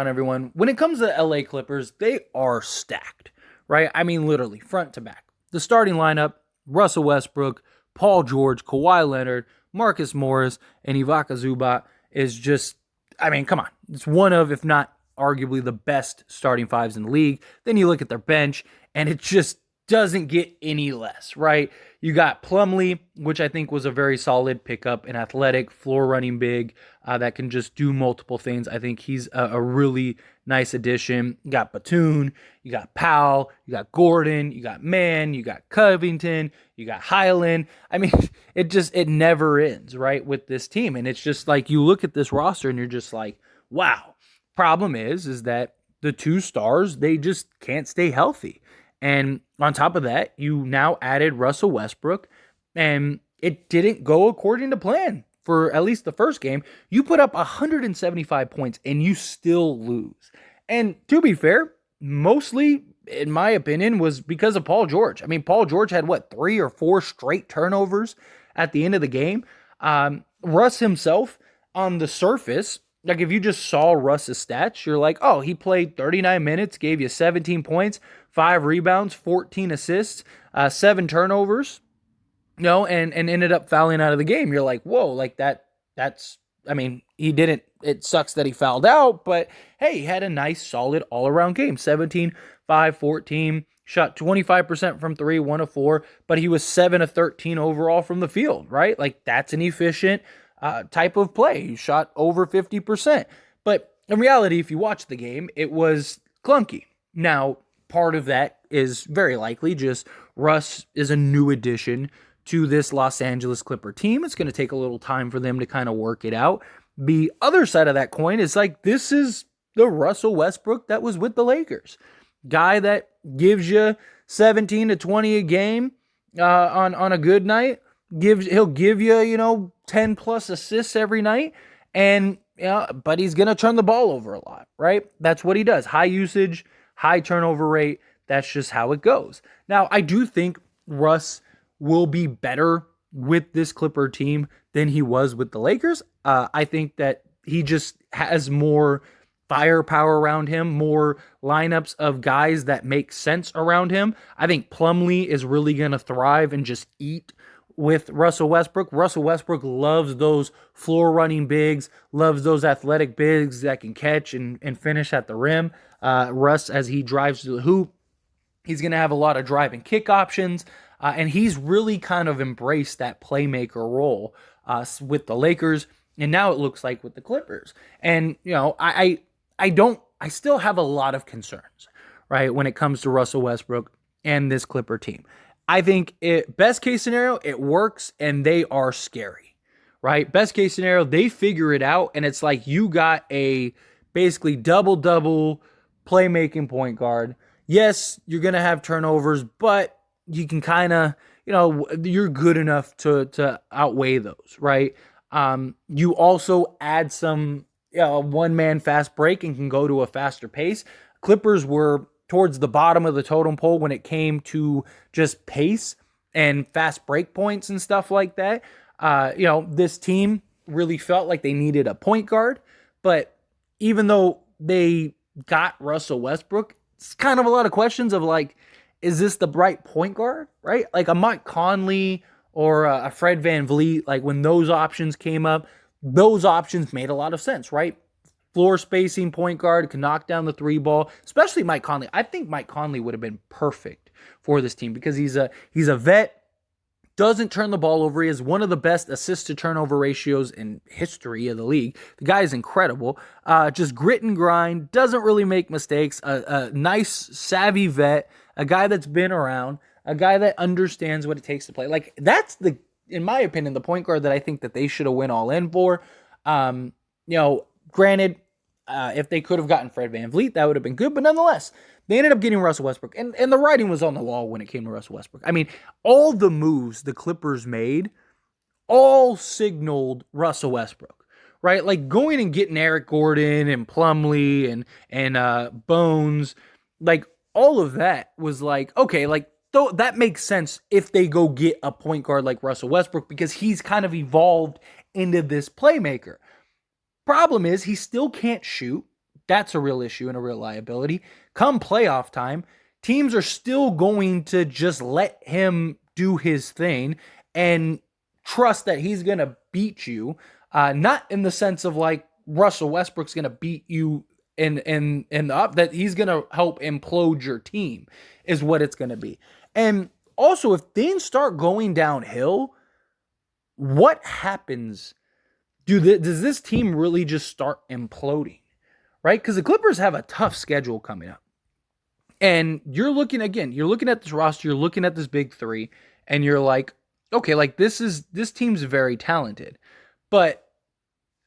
on everyone. When it comes to the LA Clippers, they are stacked, right? I mean, literally, front to back. The starting lineup, Russell Westbrook, Paul George, Kawhi Leonard, Marcus Morris, and Ivica Zubac is just, I mean, come on. It's one of, if not arguably, the best starting fives in the league. Then you look at their bench, and it just doesn't get any less, right? You got Plumlee, which I think was a very solid pickup, an athletic, floor running big that can just do multiple things. I think he's a really nice addition. You got Batum, you got Powell, you got Gordon, you got Mann, you got Covington, you got Highland. I mean, it never ends, right, with this team. And it's just like you look at this roster and you're just like, wow. Problem is that the two stars, they just can't stay healthy. And on top of that, you now added Russell Westbrook, and it didn't go according to plan for at least the first game. You put up 175 points, and you still lose. And to be fair, mostly, in my opinion, was because of Paul George. I mean, Paul George had, 3 or 4 straight turnovers at the end of the game. Russ himself, on the surface, like if you just saw Russ's stats, you're like, oh, he played 39 minutes, gave you 17 points, 5 rebounds, 14 assists, 7 turnovers, and ended up fouling out of the game. You're like, whoa, like that's, I mean, he didn't, it sucks that he fouled out, but hey, he had a nice, solid all-around game. 17, 5, 14, shot 25% from 3, 1 of 4, but he was 7 of 13 overall from the field, right? Like that's an efficient type of play. He shot over 50%. But in reality, if you watch the game, it was clunky. Now, part of that is very likely just Russ is a new addition to this Los Angeles Clipper team. It's going to take a little time for them to kind of work it out. The other side of that coin is like, this is the Russell Westbrook that was with the Lakers. Guy that gives you 17 to 20 a game on a good night. He'll give you, 10 plus assists every night. And, but he's going to turn the ball over a lot, right? That's what he does. High usage, high turnover rate. That's just how it goes. Now, I do think Russ will be better with this Clipper team than he was with the Lakers. I think that he just has more firepower around him, more lineups of guys that make sense around him. I think Plumlee is really going to thrive and just eat with Russell Westbrook. Russell Westbrook loves those floor running bigs, loves those athletic bigs that can catch and finish at the rim. Russ, as he drives to the hoop, he's going to have a lot of drive and kick options. And he's really kind of embraced that playmaker role with the Lakers. And now it looks like with the Clippers. And, I still have a lot of concerns, right, when it comes to Russell Westbrook and this Clipper team. I think best case scenario, it works and they are scary, right? Best case scenario, they figure it out and it's like you got a basically double-double playmaking point guard. Yes, you're going to have turnovers, but you can kind of, you're good enough to outweigh those, right? You also add some one-man fast break and can go to a faster pace. Clippers were towards the bottom of the totem pole when it came to just pace and fast break points and stuff like that. This team really felt like they needed a point guard, but even though they got Russell Westbrook, it's kind of a lot of questions of like, is this the right point guard, right? Like a Mike Conley or a Fred VanVleet, like when those options came up, those options made a lot of sense, right? Floor spacing point guard, can knock down the 3 ball, especially Mike Conley. I think Mike Conley would have been perfect for this team because he's a vet, doesn't turn the ball over. He has one of the best assist to turnover ratios in history of the league. The guy is incredible. Just grit and grind, doesn't really make mistakes. A nice, savvy vet, a guy that's been around, a guy that understands what it takes to play. Like that's in my opinion, the point guard that I think that they should have went all in for. Granted, if they could have gotten Fred VanVleet, that would have been good. But nonetheless, they ended up getting Russell Westbrook. And the writing was on the wall when it came to Russell Westbrook. I mean, all the moves the Clippers made all signaled Russell Westbrook, right? Like going and getting Eric Gordon and Plumlee and Bones, like all of that was like, okay, like that makes sense if they go get a point guard like Russell Westbrook because he's kind of evolved into this playmaker. Problem is, he still can't shoot. That's a real issue and a real liability. Come playoff time, teams are still going to just let him do his thing and trust that he's going to beat you. Not in the sense of like Russell Westbrook's going to beat you in the up, that he's going to help implode your team is what it's going to be. And also, if things start going downhill, what happens? Does this team really just start imploding? Right? Because the Clippers have a tough schedule coming up. And you're looking at this roster, you're looking at this big three, and you're like, okay, like this team's very talented. But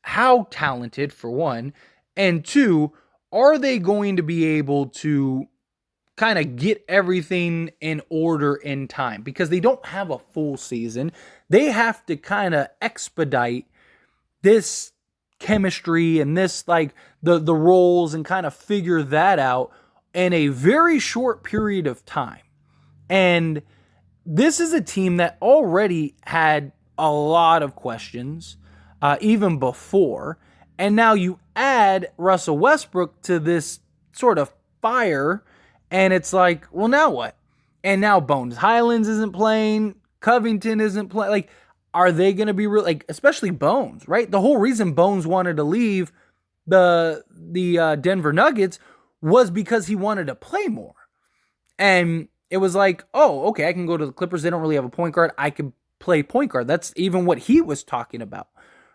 how talented, for one? And two, are they going to be able to kind of get everything in order in time? Because they don't have a full season. They have to kind of expedite this chemistry and this, like, the roles, and kind of figure that out in a very short period of time. And this is a team that already had a lot of questions even before. And now you add Russell Westbrook to this sort of fire, and it's like, well, now what? And now Bones Highlands isn't playing. Covington isn't playing. Like, are they going to be real? Like, especially Bones, right? The whole reason Bones wanted to leave the Denver Nuggets was because he wanted to play more. And it was like, oh, okay, I can go to the Clippers. They don't really have a point guard. I can play point guard. That's even what he was talking about,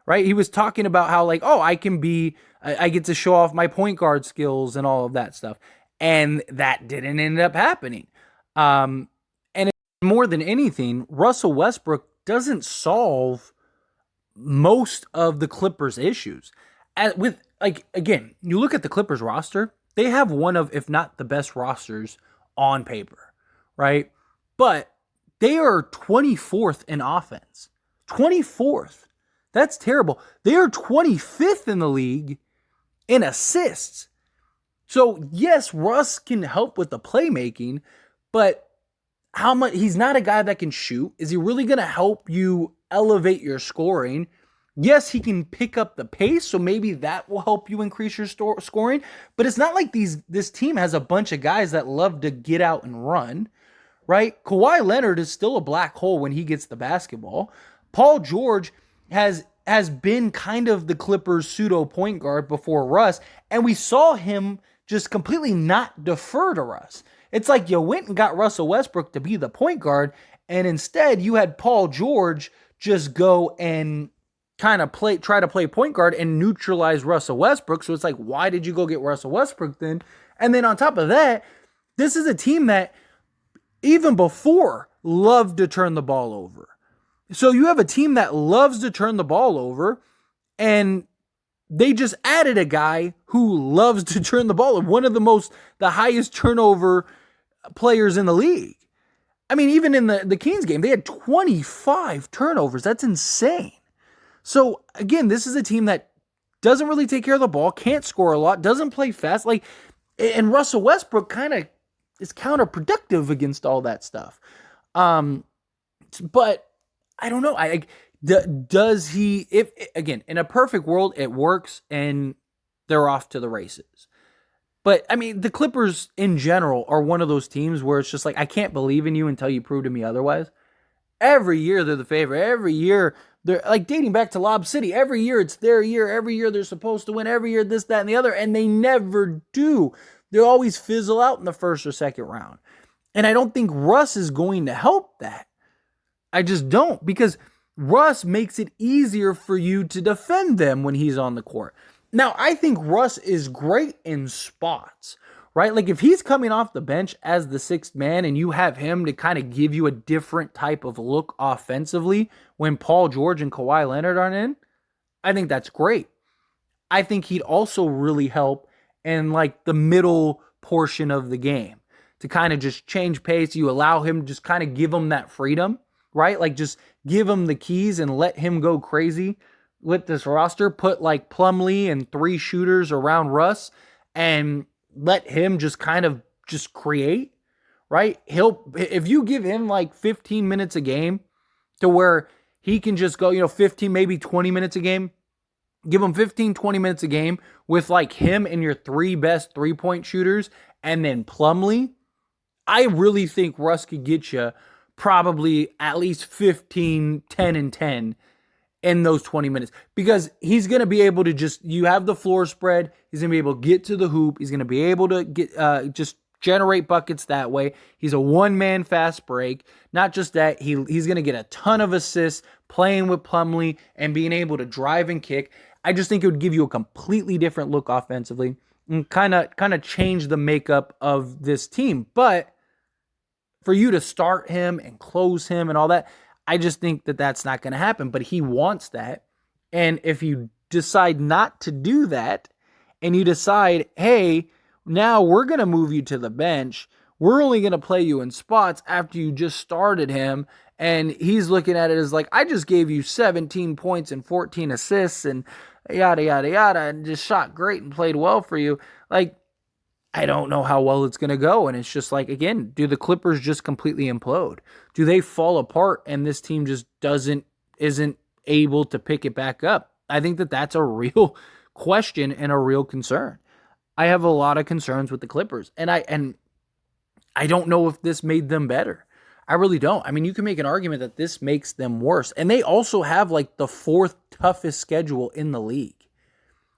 right? He was talking about how, like, oh, I get to show off my point guard skills and all of that stuff. And that didn't end up happening. And more than anything, Russell Westbrook doesn't solve most of the Clippers' issues. Again, you look at the Clippers roster, they have one of, if not the best rosters on paper, right? But they are 24th in offense. 24th. That's terrible. They are 25th in the league in assists. So, yes, Russ can help with the playmaking, but how much? He's not a guy that can shoot. Is he really going to help you elevate your scoring? Yes, he can pick up the pace, so maybe that will help you increase your scoring. But it's not like this team has a bunch of guys that love to get out and run, right? Kawhi Leonard is still a black hole when he gets the basketball. Paul George has been kind of the Clippers' pseudo point guard before Russ, and we saw him just completely not defer to Russ. It's like you went and got Russell Westbrook to be the point guard, and instead you had Paul George just go and kind of try to play point guard and neutralize Russell Westbrook. So it's like, why did you go get Russell Westbrook then? And then on top of that, this is a team that even before loved to turn the ball over. So you have a team that loves to turn the ball over, and they just added a guy who loves to turn the ball over, one of the highest turnover players in the league. I mean, even in the Kings game, they had 25 turnovers. That's insane. So, again, this is a team that doesn't really take care of the ball, can't score a lot, doesn't play fast. And Russell Westbrook kind of is counterproductive against all that stuff. But I don't know. Does he, if again, in a perfect world, it works and they're off to the races. But, I mean, the Clippers in general are one of those teams where it's just like, I can't believe in you until you prove to me otherwise. Every year they're the favorite. Every year they're like dating back to Lob City. Every year it's their year. Every year they're supposed to win. Every year this, that, and the other. And they never do. They always fizzle out in the first or second round. And I don't think Russ is going to help that. I just don't, because Russ makes it easier for you to defend them when he's on the court. Now, I think Russ is great in spots, right? Like if he's coming off the bench as the sixth man and you have him to kind of give you a different type of look offensively when Paul George and Kawhi Leonard aren't in, I think that's great. I think he'd also really help in like the middle portion of the game to kind of just change pace. You allow him, just kind of give him that freedom, right? Like just give him the keys and let him go crazy with this roster. Put like Plumlee and 3 shooters around Russ and let him just kind of just create, right? If you give him like 15 minutes a game to where he can just go, 15, maybe 20 minutes a game, Give him 15, 20 minutes a game with like him and your three best 3-point shooters and then Plumlee. I really think Russ could get you probably at least 15, 10, and 10 in those 20 minutes because he's going to be able to you have the floor spread. He's going to be able to get to the hoop. He's going to be able to get just generate buckets that way. He's a one-man fast break. Not just that, he's going to get a ton of assists playing with Plumlee and being able to drive and kick. I just think it would give you a completely different look offensively and kind of change the makeup of this team. But for you to start him and close him and all that, I just think that that's not going to happen. But he wants that. And if you decide not to do that and you decide, hey, now we're going to move you to the bench, we're only going to play you in spots after you just started him, and he's looking at it as like, I just gave you 17 points and 14 assists and yada, yada, yada, and just shot great and played well for you. Like, I don't know how well it's going to go. And it's just like, again, do the Clippers just completely implode? Do they fall apart and this team just isn't able to pick it back up? I think that that's a real question and a real concern. I have a lot of concerns with the Clippers, and I don't know if this made them better. I really don't. I mean, you can make an argument that this makes them worse. And they also have like the fourth toughest schedule in the league.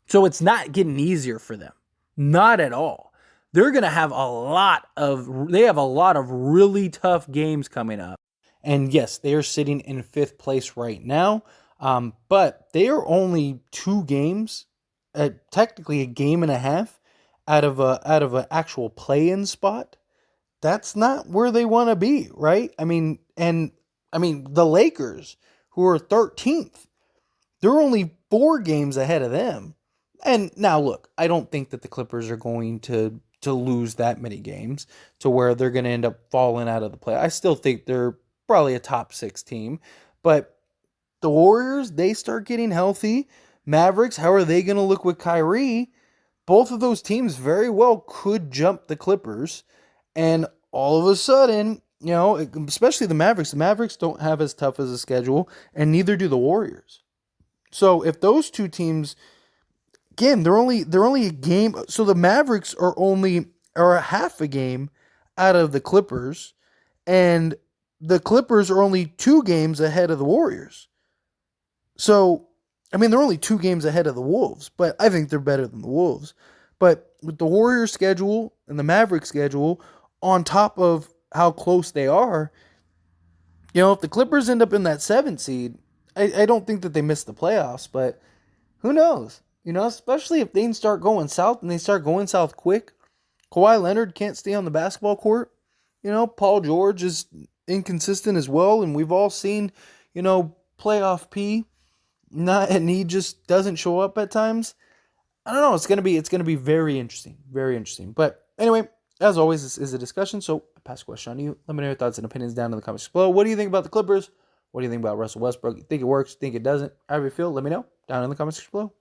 So it's not getting easier for them. Not at all. They're going to have a lot of really tough games coming up. And yes, they are sitting in fifth place right now. But they are only 2 games, technically a game and a half out of an actual play-in spot. That's not where they want to be, right? I mean, the Lakers, who are 13th, they're only 4 games ahead of them. And now, look, I don't think that the Clippers are going to lose that many games to where they're going to end up falling out of the play. I still think they're probably a top 6 team. But the Warriors, they start getting healthy. Mavericks, how are they going to look with Kyrie? Both of those teams very well could jump the Clippers. And all of a sudden, especially the Mavericks don't have as tough as a schedule, and neither do the Warriors. So if those two teams, again, they're only a game. So the Mavericks are a half a game out of the Clippers, and the Clippers are only 2 games ahead of the Warriors. So, I mean, they're only 2 games ahead of the Wolves, but I think they're better than the Wolves. But with the Warriors schedule and the Mavericks schedule, on top of how close they are, if the Clippers end up in that 7th seed, I don't think that they miss the playoffs, but who knows? Especially if they start going south and they start going south quick. Kawhi Leonard can't stay on the basketball court. Paul George is inconsistent as well, and we've all seen, playoff P, and he just doesn't show up at times. I don't know. It's gonna be very interesting, very interesting. But anyway, as always, this is a discussion, so I pass the question on to you. Let me know your thoughts and opinions down in the comments below. What do you think about the Clippers? What do you think about Russell Westbrook? You think it works? Think it doesn't? However you feel, let me know down in the comments below.